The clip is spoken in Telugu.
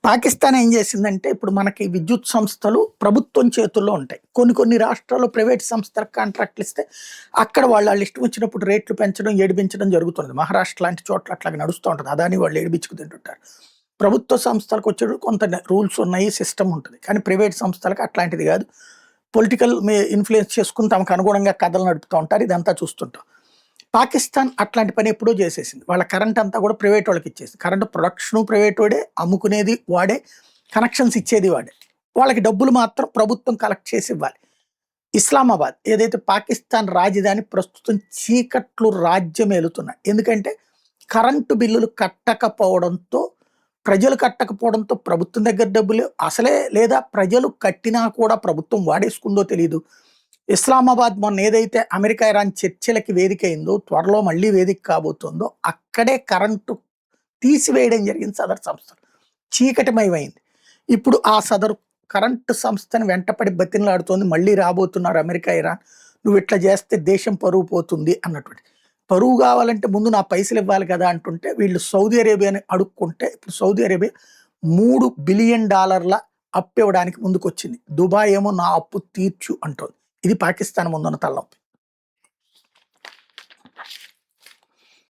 పాకిస్తాన్ ఏం చేసిందంటే ఇప్పుడు మనకి విద్యుత్ సంస్థలు ప్రభుత్వం చేతుల్లో ఉంటాయి. కొన్ని కొన్ని రాష్ట్రాల్లో ప్రైవేట్ సంస్థలకు కాంట్రాక్ట్లు ఇస్తే అక్కడ వాళ్ళ ఇష్టం వచ్చినప్పుడు రేట్లు పెంచడం, ఏడిపించడం జరుగుతుంది. మహారాష్ట్ర లాంటి చోట్ల అట్లాగా నడుస్తూ ఉంటుంది. అదాని వాళ్ళు ఏడిపించుకు తింటుంటారు. ప్రభుత్వ సంస్థలకు వచ్చేటప్పుడు కొంత రూల్స్ ఉన్నాయి, సిస్టమ్ ఉంటుంది. కానీ ప్రైవేట్ సంస్థలకు అట్లాంటిది కాదు. పొలిటికల్ ఇన్ఫ్లుయెన్స్ చేసుకుని తమకు అనుగుణంగా కథలు నడుపుతూ ఉంటారు. ఇదంతా చూస్తుంటాం. పాకిస్తాన్ అట్లాంటి పని ఎప్పుడో చేసేసింది. వాళ్ళ కరెంట్ అంతా కూడా ప్రైవేట్ వాళ్ళకి ఇచ్చేసింది. కరెంట్ ప్రొడక్షను ప్రైవేట్ వాడే, అమ్ముకునేది వాడే, కనెక్షన్స్ ఇచ్చేది వాడే. వాళ్ళకి డబ్బులు మాత్రం ప్రభుత్వం కలెక్ట్ చేసి ఇవ్వాలి. ఇస్లామాబాద్ ఏదైతే పాకిస్తాన్ రాజధాని ప్రస్తుతం చీకట్లు రాజ్యం ఏలుతున్నాయి. ఎందుకంటే కరెంటు బిల్లులు కట్టకపోవడంతో ప్రభుత్వం దగ్గర డబ్బులు అసలే లేదా ప్రజలు కట్టినా కూడా ప్రభుత్వం వాడేసుకుందో తెలియదు. ఇస్లామాబాద్ మొన్న ఏదైతే అమెరికా ఇరాన్ చర్చలకి వేదిక అయిందో, త్వరలో మళ్ళీ వేదిక కాబోతుందో అక్కడే కరెంటు తీసివేయడం జరిగింది సదరు సంస్థలు. చీకటిమయమైంది. ఇప్పుడు ఆ సదరు కరెంటు సంస్థని వెంటపడి బతినలాడుతోంది. మళ్ళీ రాబోతున్నారు అమెరికా ఇరాన్, నువ్వు ఇట్లా చేస్తే దేశం పరువు పోతుంది అన్నటువంటి. పరువు కావాలంటే ముందు నా పైసలు ఇవ్వాలి కదా అంటుంటే వీళ్ళు సౌదీ అరేబియాని అడుక్కుంటే ఇప్పుడు సౌదీ అరేబియా $3 బిలియన్ అప్పు ఇవ్వడానికి ముందుకు వచ్చింది. దుబాయ్ ఏమో నా అప్పు తీర్చు అంటోంది. ఇది పాకిస్తాన్ ముందున్న తలనొప్పి.